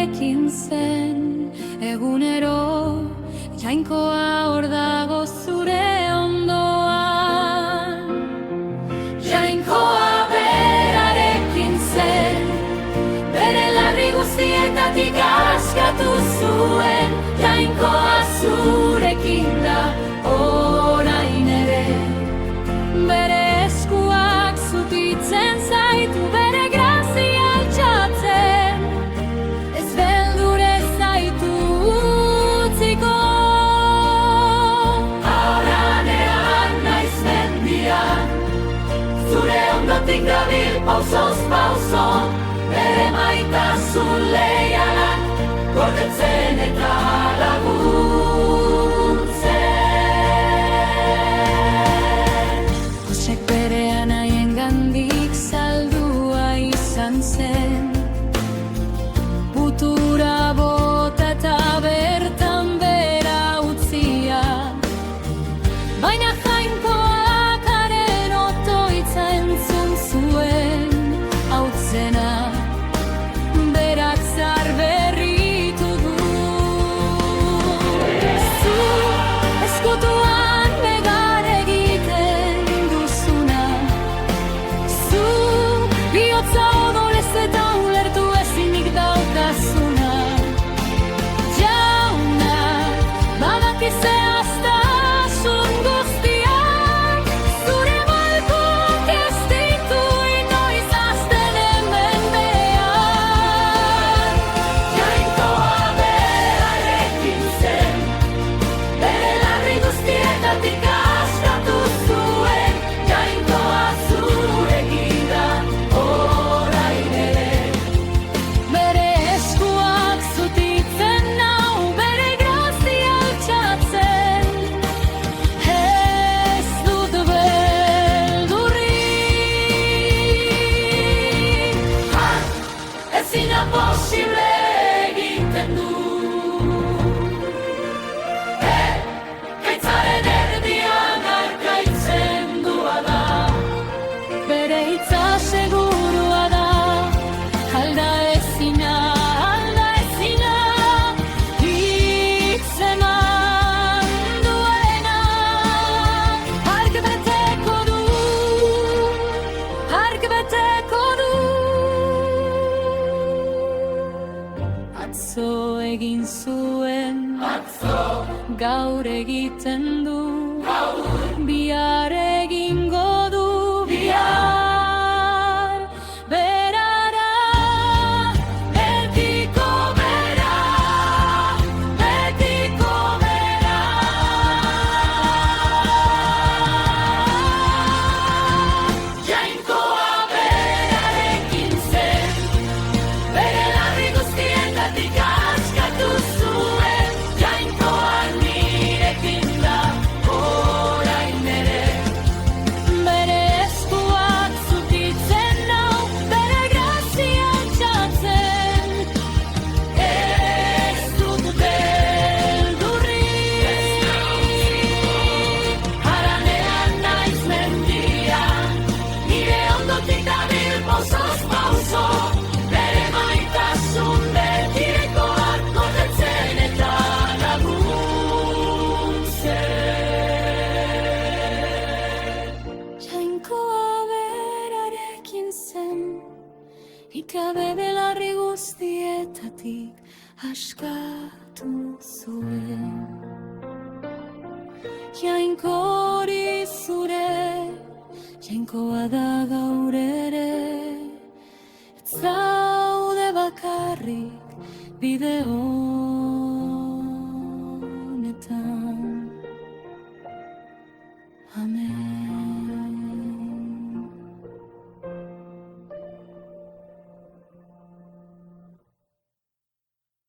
berarekin zen. Egunero Jainkoa hor dago zure ondoan. Jainkoa berarekin zen, bere larri guztietatik askatu zuen. Jainkoa zurekin da orain ere, bere eskuak zutitzen zaitu, bere grazia altxatzen, ez beldur ez zaitu utziko. Haranean naiz mendian, zure ondotik dabil pausoz pauso, bere maitasun leialak gordetzen eta laguntzen. Josek bere anaiengandik saldua izan zen, putura bota eta bertan bera utzia, baina Jainkoak haren otoitza entzun zuen, hautzena berak zar berritu du. Zu eskutuan negar egiten duzuna, zu bihotza odolez eta ulertu ezinik daukazuna. Jauna, badakize aztasun guztiak, zure malkok ez ditu inoiz azten hemen behar. Jainkoa berarekin zen, bere larri guztietatik askatu zuen. Jainkoa zurekin da orain ere, bere eskuak zutitzen nau, bere grazia altxatzen, ez dut beldurrik. Ezina posible egiten du, gaitzaren erdian arkaitzen dua da, bere hitza segurua da, alda ezina, hitz eman duena, hark beteko du, hark beteko du. Atzo egin zuen, gaur egiten du, bihar egingo du, bihar berara, betiko bera, betiko bera. Jainkoa berarekin zen, bere larri guztietatik askatu zuen. Jainkoa nirekin da orain ere, bere eskuak zutitzen nau, bere grazia altxatzen, ez dut beldurrik. Haranean naiz mendian, nire ondotik dabil pausoz pauso, bere maitasun betirekoak gordetzen eta laguntzen. Jainkoa berarekin zen, ikabe belarri guztietatik askatu zuen. Jainkori zure, Jainkoa da gaur ere, ez zaude bakarrik bide